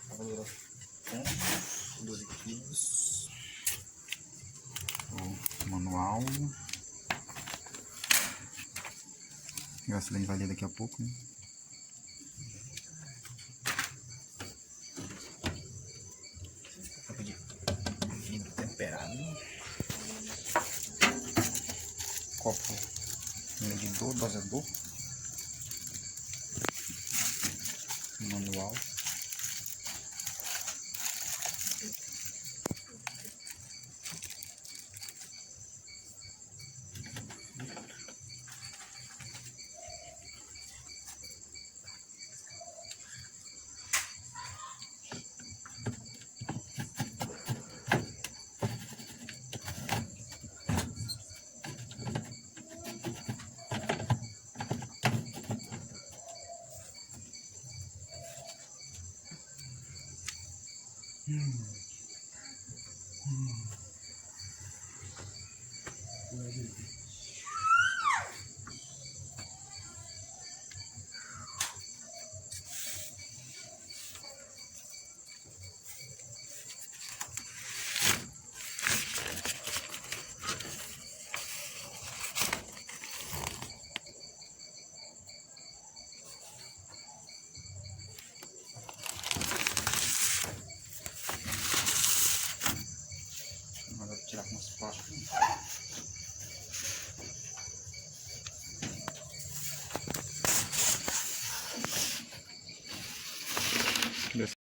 Valor 12 quilos. O manual. A gasolina vai ler daqui a pouco, né? Vidro temperado. Copo medidor, dosador. Manual. Agora vou tirar com os plásticos.